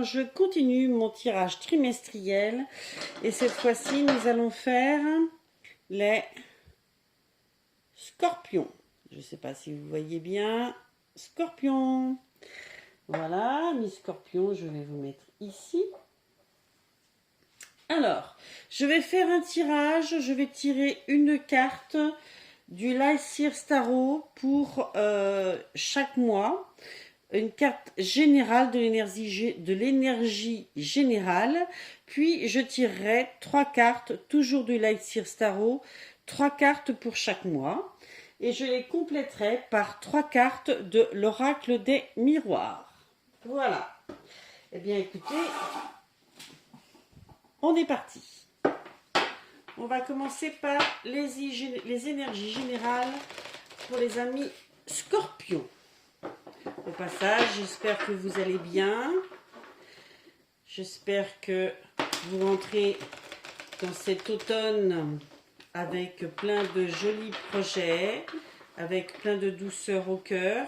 Alors, je continue mon tirage trimestriel et cette fois-ci, nous allons faire les scorpions. Je ne sais pas si vous voyez bien. Scorpions. Voilà, mes scorpions, je vais vous mettre ici. Alors, je vais faire un tirage. Je vais tirer une carte du Lycir Tarot pour chaque mois. Une carte générale de l'énergie générale. Puis, je tirerai 3 cartes, toujours du Lycir Tarot, 3 cartes pour chaque mois. Et je les compléterai par 3 cartes de l'oracle des miroirs. Voilà. Eh bien, écoutez, on est parti. On va commencer par les énergies générales pour les amis scorpions. Au passage, j'espère que vous allez bien. J'espère que vous rentrez dans cet automne avec plein de jolis projets, avec plein de douceur au cœur,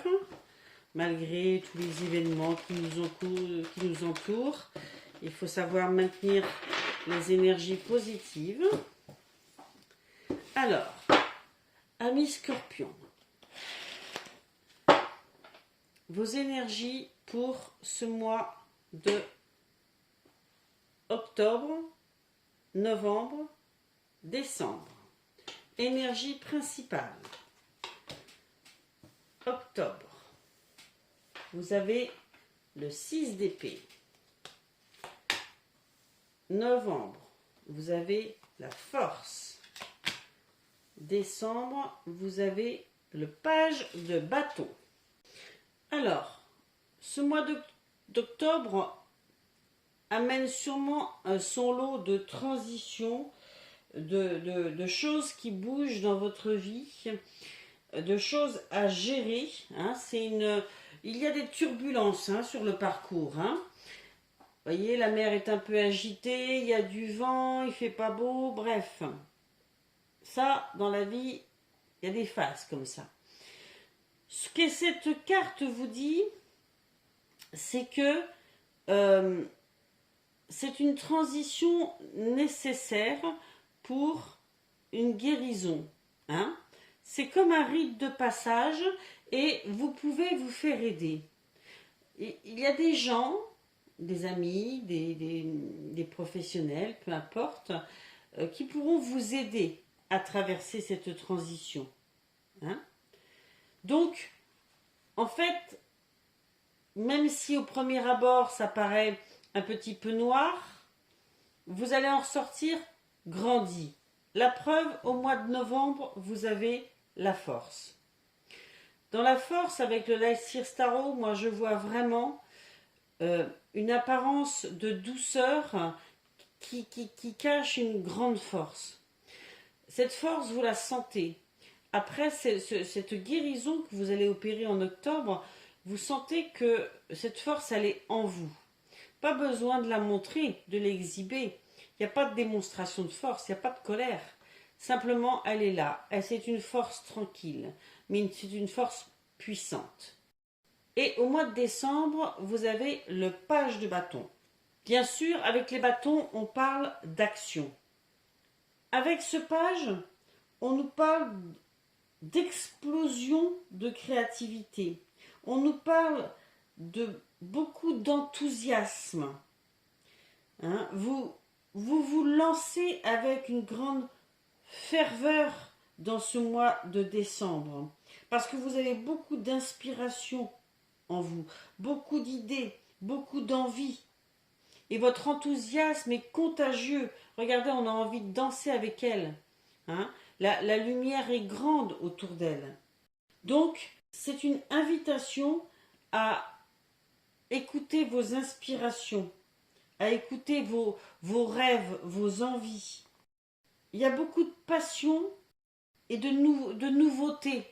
malgré tous les événements qui nous entourent. Il faut savoir maintenir les énergies positives. Alors, amis scorpions, vos énergies pour ce mois de octobre, novembre, décembre. Énergie principale. Octobre. Vous avez le 6 d'épée. Novembre. Vous avez la force. Décembre. Vous avez le page de bâton. Alors, ce mois d'octobre amène sûrement son lot de transitions, de choses qui bougent dans votre vie, de choses à gérer. Hein. Il y a des turbulences sur le parcours. Hein. Vous voyez, la mer est un peu agitée, il y a du vent, il fait pas beau, bref. Ça, dans la vie, il y a des phases comme ça. Ce que cette carte vous dit, c'est que c'est une transition nécessaire pour une guérison. Hein? C'est comme un rite de passage et vous pouvez vous faire aider. Et il y a des gens, des amis, des professionnels, peu importe, qui pourront vous aider à traverser cette transition. Hein? Donc, en fait, même si au premier abord ça paraît un petit peu noir, vous allez en ressortir grandi. La preuve, au mois de novembre, vous avez la force. Dans la force, avec le Lycir Tarot, moi je vois vraiment une apparence de douceur qui cache une grande force. Cette force, vous la sentez. Après cette guérison que vous allez opérer en octobre, vous sentez que cette force, elle est en vous. Pas besoin de la montrer, de l'exhiber. Il n'y a pas de démonstration de force, il n'y a pas de colère. Simplement, elle est là. C'est une force tranquille, mais c'est une force puissante. Et au mois de décembre, vous avez le page de bâton. Bien sûr, avec les bâtons, on parle d'action. Avec ce page, on nous parle d'explosion de créativité. On nous parle de beaucoup d'enthousiasme. Hein, vous lancez avec une grande ferveur dans ce mois de décembre. Parce que vous avez beaucoup d'inspiration en vous, beaucoup d'idées, beaucoup d'envie. Et votre enthousiasme est contagieux. Regardez, on a envie de danser avec elle. Hein? La lumière est grande autour d'elle. Donc, c'est une invitation à écouter vos inspirations, à écouter vos rêves, vos envies. Il y a beaucoup de passion et de nouveautés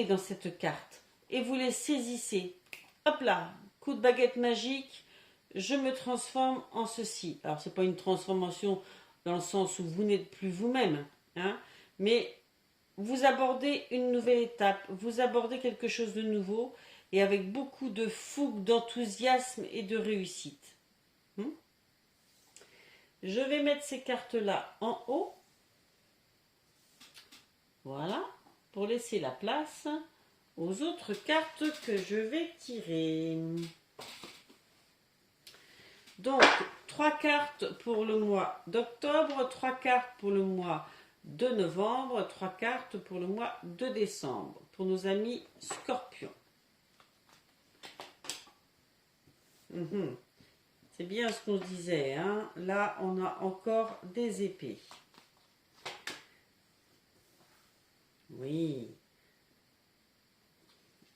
dans cette carte. Et vous les saisissez. Hop là, coup de baguette magique, je me transforme en ceci. Alors, ce n'est pas une transformation dans le sens où vous n'êtes plus vous-même, hein, mais vous abordez une nouvelle étape, vous abordez quelque chose de nouveau et avec beaucoup de fougue, d'enthousiasme et de réussite. Je vais mettre ces cartes-là en haut. Voilà, pour laisser la place aux autres cartes que je vais tirer. Donc, 3 cartes pour le mois d'octobre, 3 cartes pour le mois de novembre, 3 cartes pour le mois de décembre, pour nos amis Scorpions. C'est bien ce qu'on se disait, hein. Là, on a encore des épées. Oui.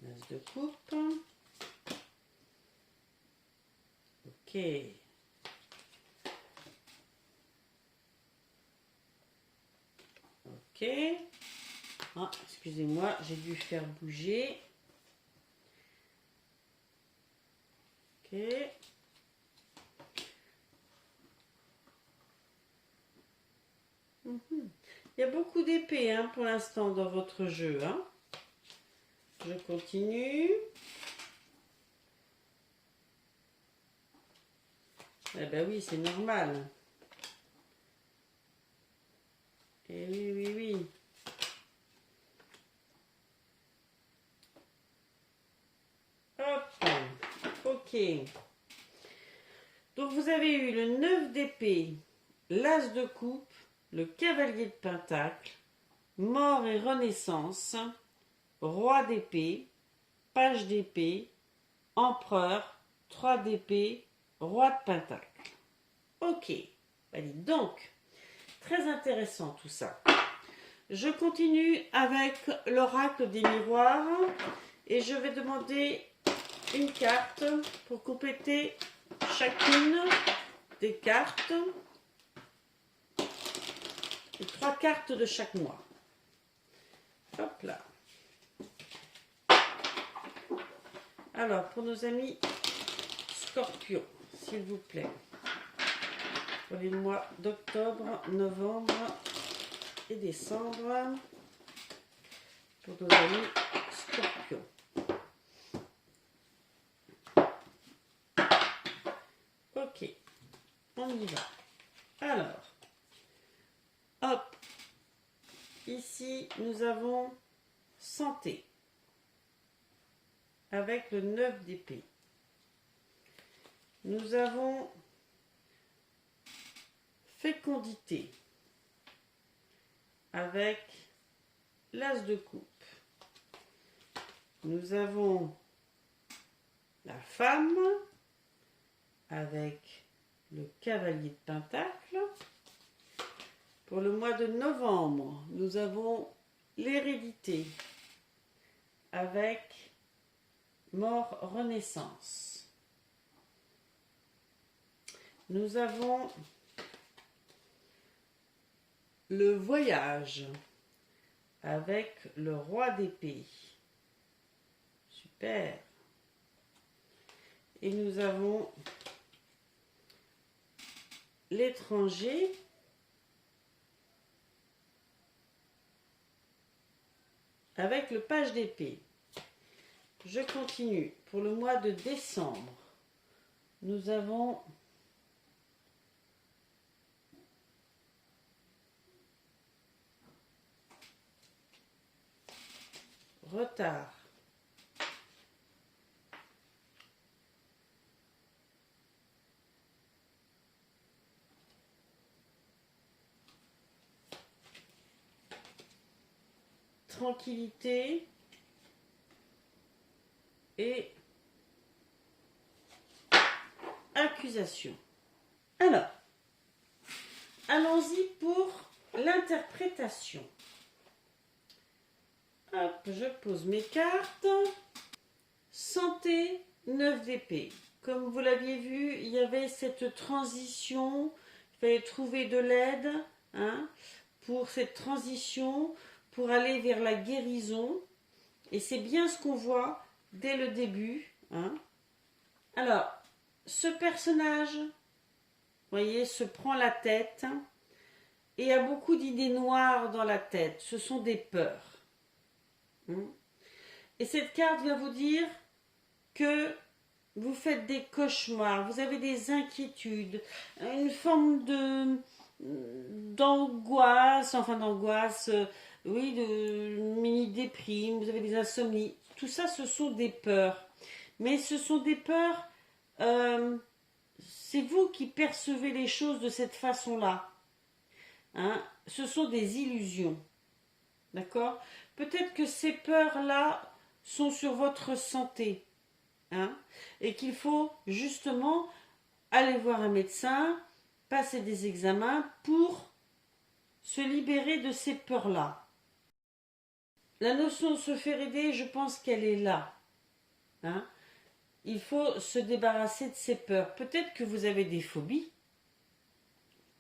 L'as de coupe. Ok. Ok. Ah, excusez-moi, j'ai dû faire bouger. Ok. Il y a beaucoup d'épées hein, pour l'instant dans votre jeu. Hein. Je continue. Eh ben oui, c'est normal. Eh oui, oui, oui. Hop. Ok. Donc vous avez eu le 9 d'épée, l'as de coupe, le cavalier de pentacle, mort et renaissance, roi d'épée, page d'épée, empereur, 3 d'épée, roi de pentacle. Ok, allez, donc, très intéressant tout ça. Je continue avec l'oracle des miroirs et je vais demander une carte pour compléter chacune des cartes. Et 3 cartes de chaque mois. Hop là. Alors, pour nos amis Scorpions, s'il vous plaît. Pour les mois d'octobre, novembre et décembre. Pour nos amis Scorpions. Ok, on y va. Alors, hop. Ici, nous avons santé. Avec le 9 d'épée. Nous avons fécondité avec l'as de coupe. Nous avons la femme avec le cavalier de pentacle. Pour le mois de novembre, nous avons l'hérédité avec mort renaissance. Nous avons le voyage avec le roi d'épée. Super. Et nous avons l'étranger avec le page d'épée. Je continue. Pour le mois de décembre, nous avons retard. Tranquillité et accusation. Alors, allons-y pour l'interprétation. Hop, je pose mes cartes. Santé, 9 d'épée. Comme vous l'aviez vu, il y avait cette transition. Il fallait trouver de l'aide hein, pour cette transition, pour aller vers la guérison. Et c'est bien ce qu'on voit dès le début. Hein. Alors, ce personnage, vous voyez, se prend la tête et a beaucoup d'idées noires dans la tête. Ce sont des peurs. Et cette carte vient vous dire, que vous faites des cauchemars, vous avez des inquiétudes, une forme de d'angoisse, enfin d'angoisse, oui, de mini-déprime, vous avez des insomnies. Tout ça, ce sont des peurs. Mais ce sont des peurs, euh, c'est vous qui percevez les choses de cette façon-là. Hein. Ce sont des illusions. D'accord? Peut-être que ces peurs-là sont sur votre santé. Hein, et qu'il faut justement aller voir un médecin, passer des examens pour se libérer de ces peurs-là. La notion de se faire aider, je pense qu'elle est là. Hein. Il faut se débarrasser de ces peurs. Peut-être que vous avez des phobies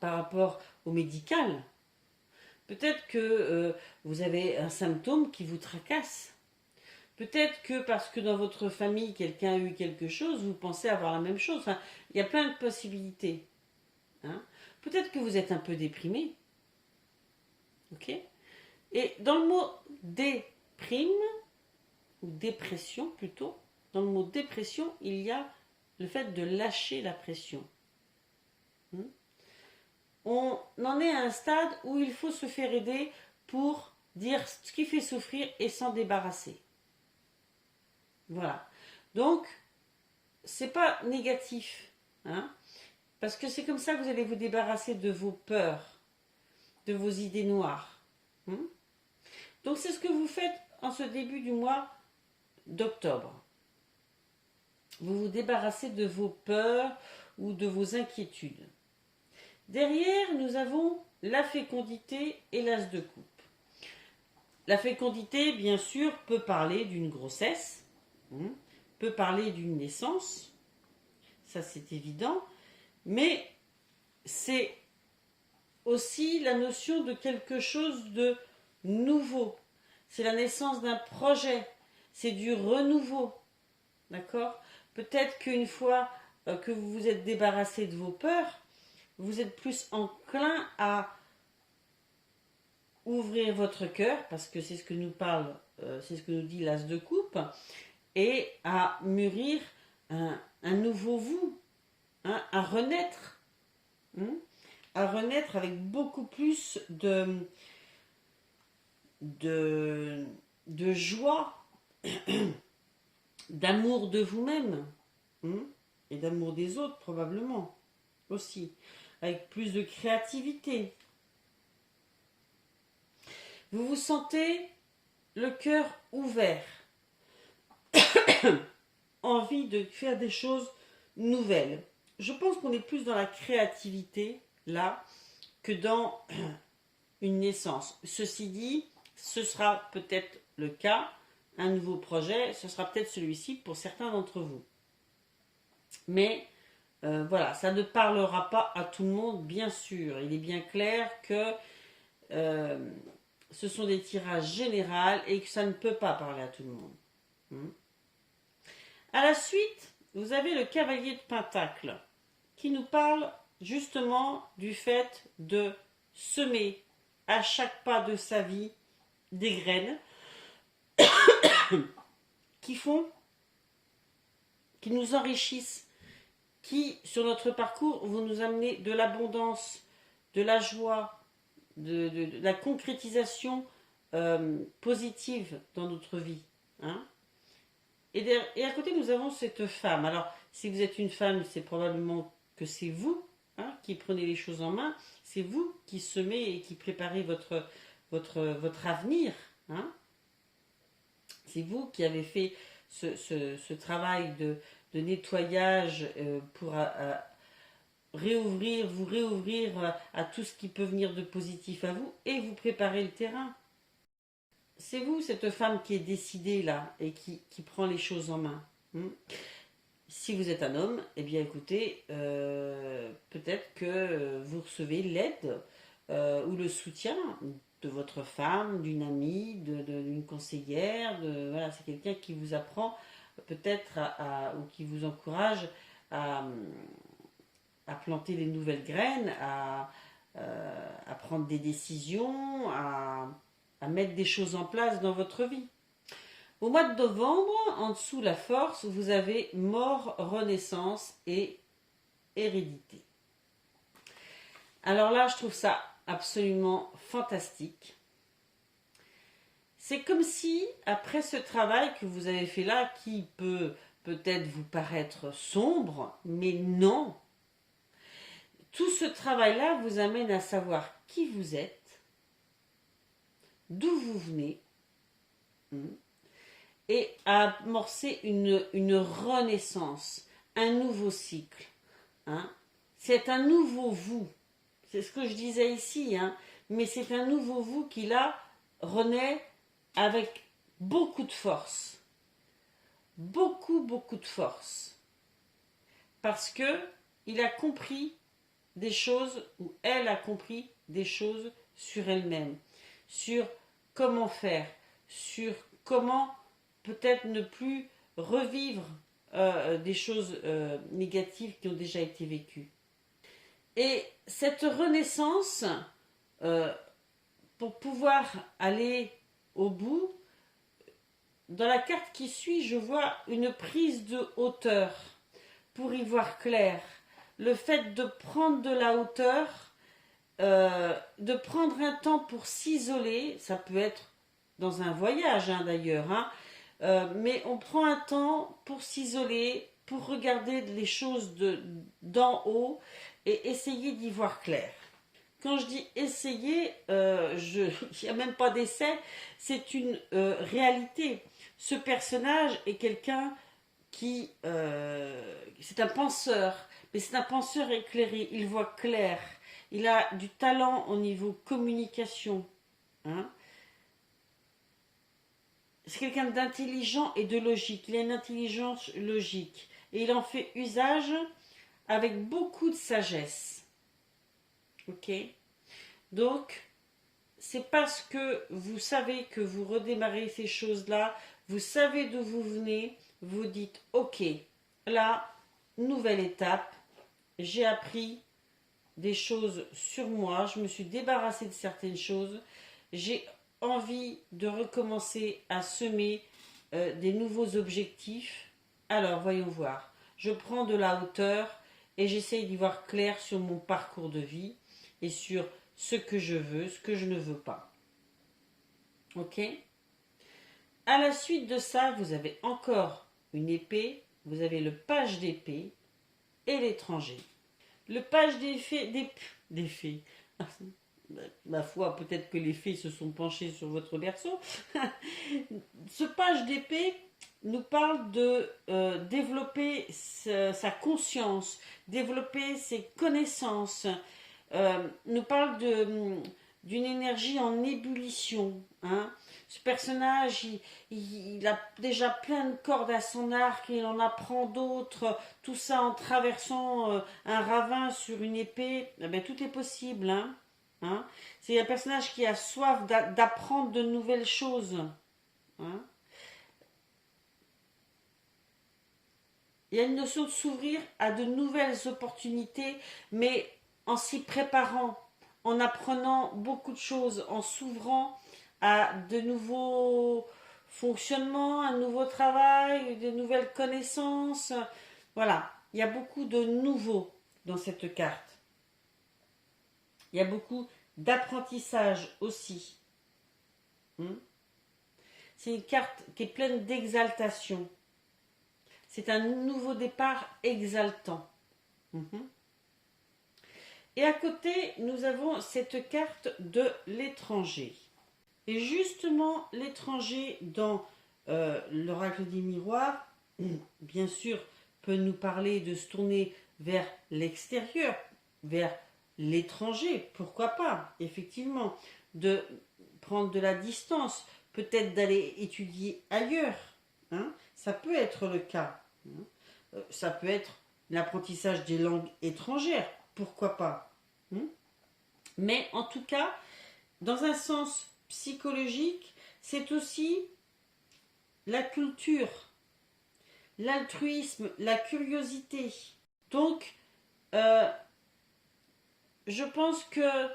par rapport au médical. Peut-être que vous avez un symptôme qui vous tracasse. Peut-être que parce que dans votre famille, quelqu'un a eu quelque chose, vous pensez avoir la même chose. Enfin, il y a plein de possibilités. Hein. Peut-être que vous êtes un peu déprimé. Ok. Et dans le mot déprime, ou dépression plutôt, dans le mot dépression, il y a le fait de lâcher la pression. On en est à un stade où il faut se faire aider pour dire ce qui fait souffrir et s'en débarrasser. Voilà. Donc, c'est pas négatif, hein, parce que c'est comme ça que vous allez vous débarrasser de vos peurs, de vos idées noires. Hein. Donc, c'est ce que vous faites en ce début du mois d'octobre. Vous vous débarrassez de vos peurs ou de vos inquiétudes. Derrière, nous avons la fécondité et l'as de coupe. La fécondité, bien sûr, peut parler d'une grossesse, peut parler d'une naissance, ça c'est évident, mais c'est aussi la notion de quelque chose de nouveau. C'est la naissance d'un projet, c'est du renouveau, d'accord? Peut-être qu'une fois que vous vous êtes débarrassé de vos peurs, vous êtes plus enclin à ouvrir votre cœur, parce que c'est ce que nous parle, c'est ce que nous dit l'as de coupe, et à mûrir un nouveau vous, hein, à renaître, hein, à renaître avec beaucoup plus de joie, d'amour de vous-même, hein, et d'amour des autres probablement aussi, avec plus de créativité. Vous vous sentez le cœur ouvert, envie de faire des choses nouvelles. Je pense qu'on est plus dans la créativité là que dans une naissance. Ceci dit, ce sera peut-être le cas, un nouveau projet, ce sera peut-être celui-ci pour certains d'entre vous. Mais voilà, ça ne parlera pas à tout le monde, bien sûr. Il est bien clair que ce sont des tirages généraux et que ça ne peut pas parler à tout le monde. À la suite, vous avez le cavalier de Pentacle qui nous parle justement du fait de semer à chaque pas de sa vie des graines qui nous enrichissent, qui sur notre parcours vont nous amener de l'abondance, de la joie, de la concrétisation positive dans notre vie. Hein. Et à côté, nous avons cette femme. Alors, si vous êtes une femme, c'est probablement que c'est vous, hein, qui prenez les choses en main. C'est vous qui semez et qui préparez votre avenir. Hein. C'est vous qui avez fait ce travail de nettoyage pour vous réouvrir à tout ce qui peut venir de positif à vous et vous préparer le terrain. C'est vous, cette femme qui est décidée là et qui prend les choses en main. Si vous êtes un homme, eh bien écoutez, peut-être que vous recevez l'aide ou le soutien de votre femme, d'une amie, d'une conseillère. Voilà, c'est quelqu'un qui vous apprend peut-être ou qui vous encourage à planter les nouvelles graines, à prendre des décisions, à mettre des choses en place dans votre vie. Au mois de novembre, en dessous la force, vous avez mort, renaissance et hérédité. Alors là, je trouve ça absolument fantastique. C'est comme si, après ce travail que vous avez fait là, qui peut peut-être vous paraître sombre, mais non. Tout ce travail-là vous amène à savoir qui vous êtes, d'où vous venez, et à amorcer une renaissance, un nouveau cycle. C'est un nouveau vous. C'est ce que je disais ici, mais c'est un nouveau vous qui là renaît avec beaucoup de force. Beaucoup de force. Parce que il a compris des choses, ou elle a compris des choses sur elle-même, sur comment faire, sur comment peut-être ne plus revivre des choses négatives qui ont déjà été vécues. Et cette renaissance, pour pouvoir aller au bout, dans la carte qui suit, je vois une prise de hauteur pour y voir clair. Le fait de prendre de la hauteur, de prendre un temps pour s'isoler, ça peut être dans un voyage d'ailleurs, mais on prend un temps pour s'isoler, pour regarder les choses d'en haut et essayer d'y voir clair. Quand je dis essayer, il n'y a même pas d'essai, c'est une réalité. Ce personnage est quelqu'un qui... c'est un penseur, mais c'est un penseur éclairé, il voit clair, il a du talent au niveau communication. C'est quelqu'un d'intelligent et de logique, il a une intelligence logique, et il en fait usage avec beaucoup de sagesse. Ok ? Donc, c'est parce que vous savez que vous redémarrez ces choses-là, vous savez d'où vous venez, vous dites ok, là, nouvelle étape, j'ai appris des choses sur moi, je me suis débarrassée de certaines choses, j'ai envie de recommencer à semer des nouveaux objectifs. Alors, voyons voir. Je prends de la hauteur et j'essaye d'y voir clair sur mon parcours de vie et sur ce que je veux, ce que je ne veux pas. Ok ? À la suite de ça, vous avez encore une épée, vous avez le page d'épée et l'étranger. Le page des fées. Ma foi, peut-être que les fées se sont penchées sur votre berceau. Ce page d'épée nous parle de développer sa conscience, développer ses connaissances, nous parle d'une énergie en ébullition. Ce personnage, il a déjà plein de cordes à son arc, il en apprend d'autres, tout ça en traversant un ravin sur une épée. Eh bien, tout est possible. C'est un personnage qui a soif d'apprendre de nouvelles choses. Il y a une notion de s'ouvrir à de nouvelles opportunités, mais en s'y préparant, en apprenant beaucoup de choses, en s'ouvrant à de nouveaux fonctionnements, un nouveau travail, de nouvelles connaissances. Voilà, il y a beaucoup de nouveaux dans cette carte. Il y a beaucoup d'apprentissage aussi. C'est une carte qui est pleine d'exaltation. C'est un nouveau départ exaltant. Et à côté, nous avons cette carte de l'étranger. Et justement, l'étranger dans l'oracle des miroirs, bien sûr, peut nous parler de se tourner vers l'extérieur, vers l'étranger, pourquoi pas, effectivement, de prendre de la distance, peut-être d'aller étudier ailleurs. Ça peut être le cas. Ça peut être l'apprentissage des langues étrangères, pourquoi pas. Mais en tout cas, dans un sens psychologique, c'est aussi la culture, l'altruisme, la curiosité. Donc, je pense que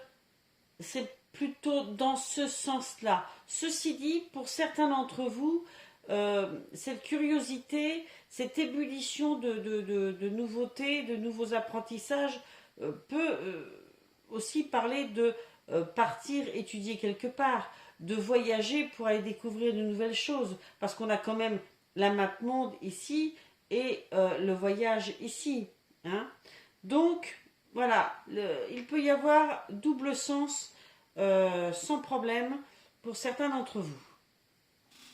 c'est plutôt dans ce sens-là. Ceci dit, pour certains d'entre vous, cette curiosité, cette ébullition de nouveautés, de nouveaux apprentissages peut aussi parler de partir étudier quelque part, de voyager pour aller découvrir de nouvelles choses, parce qu'on a quand même la map monde ici et le voyage ici. Hein. Donc, voilà, il peut y avoir double sens sans problème pour certains d'entre vous.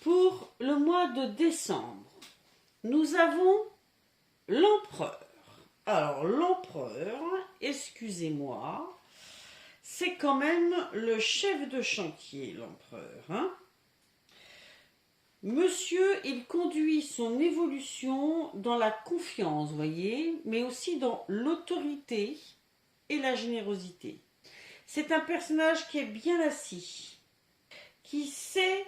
Pour le mois de décembre, nous avons l'empereur. Alors, l'empereur, excusez-moi, c'est quand même le chef de chantier, l'empereur. Hein. Monsieur, il conduit son évolution dans la confiance, voyez, mais aussi dans l'autorité et la générosité. C'est un personnage qui est bien assis, qui sait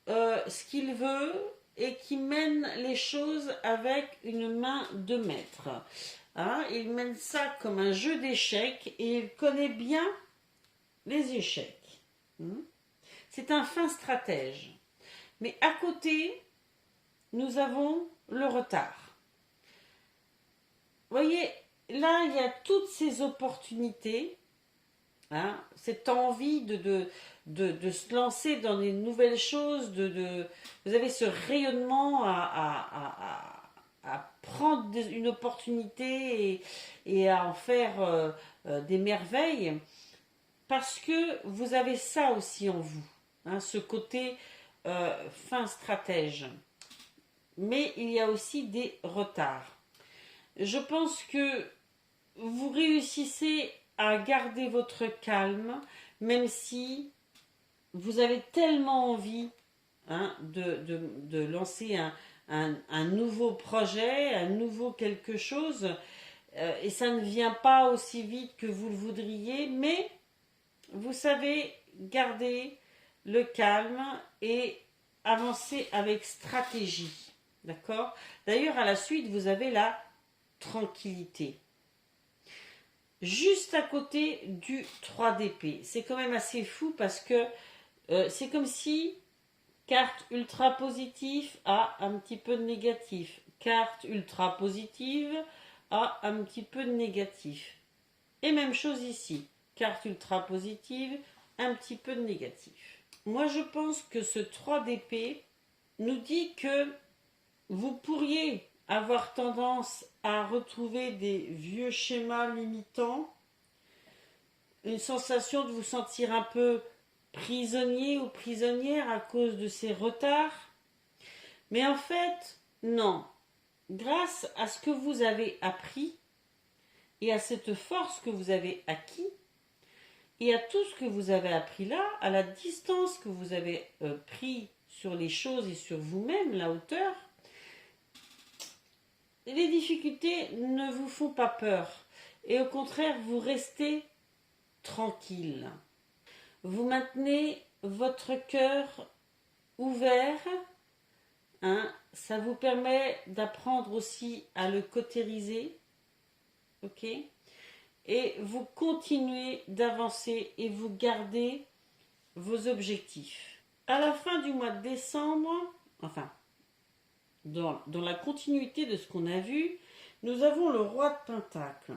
ce qu'il veut et qui mène les choses avec une main de maître. Hein, il mène ça comme un jeu d'échecs et il connaît bien les échecs. C'est un fin stratège. Mais à côté, nous avons le retard. Vous voyez, là, il y a toutes ces opportunités, hein, cette envie de se lancer dans des nouvelles choses, vous avez ce rayonnement à prendre une opportunité et à en faire des merveilles, parce que vous avez ça aussi en vous, hein, ce côté fin stratège. Mais il y a aussi des retards. Je pense que vous réussissez à garder votre calme, même si vous avez tellement envie, hein, de lancer un nouveau projet, un nouveau quelque chose, et ça ne vient pas aussi vite que vous le voudriez, mais vous savez garder le calme et avancer avec stratégie. D'accord? D'ailleurs, à la suite, vous avez la tranquillité. Juste à côté du 3 d'épée. C'est quand même assez fou parce que c'est comme si carte ultra positive a un petit peu de négatif. Carte ultra positive a un petit peu de négatif. Et même chose ici. Carte ultra positive, un petit peu de négatif. Moi, je pense que ce 3 d'épée nous dit que vous pourriez avoir tendance à retrouver des vieux schémas limitants, une sensation de vous sentir un peu prisonnier ou prisonnière à cause de ces retards. Mais en fait, non. Grâce à ce que vous avez appris et à cette force que vous avez acquis, et à tout ce que vous avez appris là, à la distance que vous avez pris sur les choses et sur vous-même, la hauteur, les difficultés ne vous font pas peur. Et au contraire, vous restez tranquille. Vous maintenez votre cœur ouvert. Hein, ça vous permet d'apprendre aussi à le cautériser. Ok ? Et vous continuez d'avancer et vous gardez vos objectifs. À la fin du mois de décembre, enfin, dans la continuité de ce qu'on a vu, nous avons le roi de Pentacle.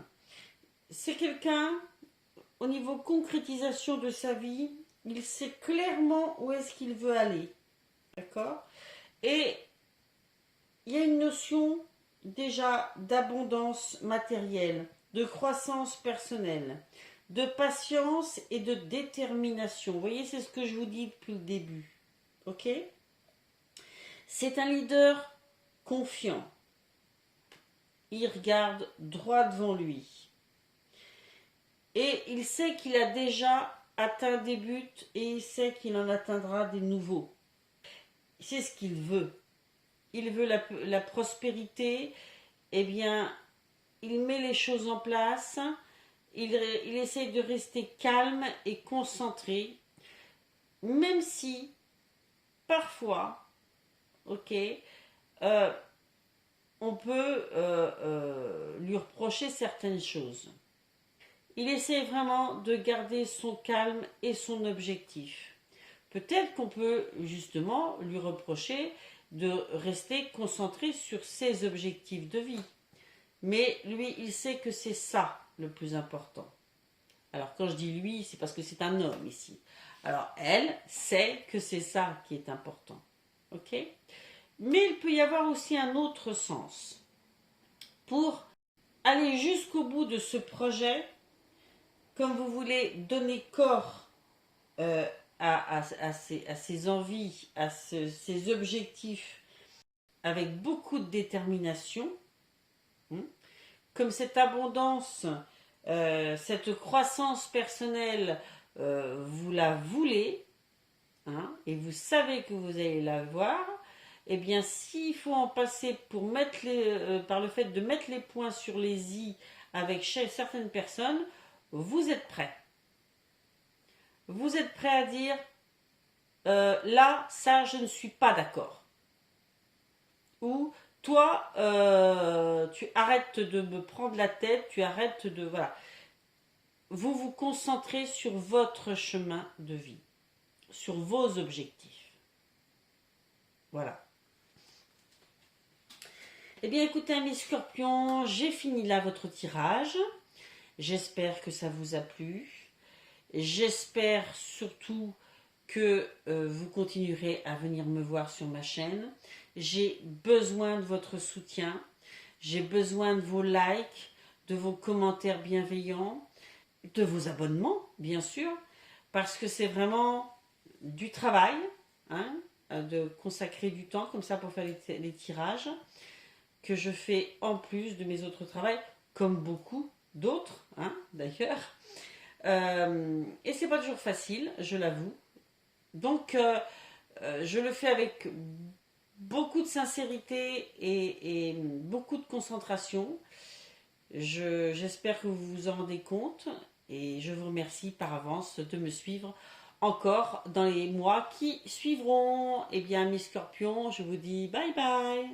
C'est quelqu'un, au niveau concrétisation de sa vie, il sait clairement où est-ce qu'il veut aller. D'accord ? Et il y a une notion déjà d'abondance matérielle, de croissance personnelle, de patience et de détermination. Vous voyez, c'est ce que je vous dis depuis le début. Ok ? C'est un leader confiant. Il regarde droit devant lui. Et il sait qu'il a déjà atteint des buts et il sait qu'il en atteindra des nouveaux. C'est ce qu'il veut. Il veut la prospérité. Eh bien, il met les choses en place. Il essaye de rester calme et concentré. Même si, parfois, ok, on peut lui reprocher certaines choses. Il essaie vraiment de garder son calme et son objectif. Peut-être qu'on peut justement lui reprocher de rester concentré sur ses objectifs de vie. Mais lui, il sait que c'est ça le plus important. Alors quand je dis lui, c'est parce que c'est un homme ici. Alors elle sait que c'est ça qui est important. Ok? Mais il peut y avoir aussi un autre sens. Pour aller jusqu'au bout de ce projet, comme vous voulez donner corps à ses envies, à ses objectifs, avec beaucoup de détermination, comme cette abondance, cette croissance personnelle, vous la voulez, et vous savez que vous allez l'avoir, eh bien, s'il faut en passer par le fait de mettre les points sur les i avec certaines personnes, vous êtes prêt. Vous êtes prêt à dire, là, ça, je ne suis pas d'accord. Ou, toi, tu arrêtes de me prendre la tête, tu arrêtes de... Voilà. Vous vous concentrez sur votre chemin de vie, sur vos objectifs. Voilà. Eh bien, écoutez, amis scorpions, j'ai fini là votre tirage. J'espère que ça vous a plu. J'espère surtout que vous continuerez à venir me voir sur ma chaîne. J'ai besoin de votre soutien. J'ai besoin de vos likes, de vos commentaires bienveillants, de vos abonnements, bien sûr, parce que c'est vraiment du travail, de consacrer du temps comme ça pour faire les tirages, que je fais en plus de mes autres travails, comme beaucoup d'autres, d'ailleurs. Et c'est pas toujours facile, je l'avoue. Donc, je le fais avec beaucoup de sincérité et beaucoup de concentration. J'espère que vous vous en rendez compte et je vous remercie par avance de me suivre encore dans les mois qui suivront. Eh bien, mes scorpions, je vous dis bye bye.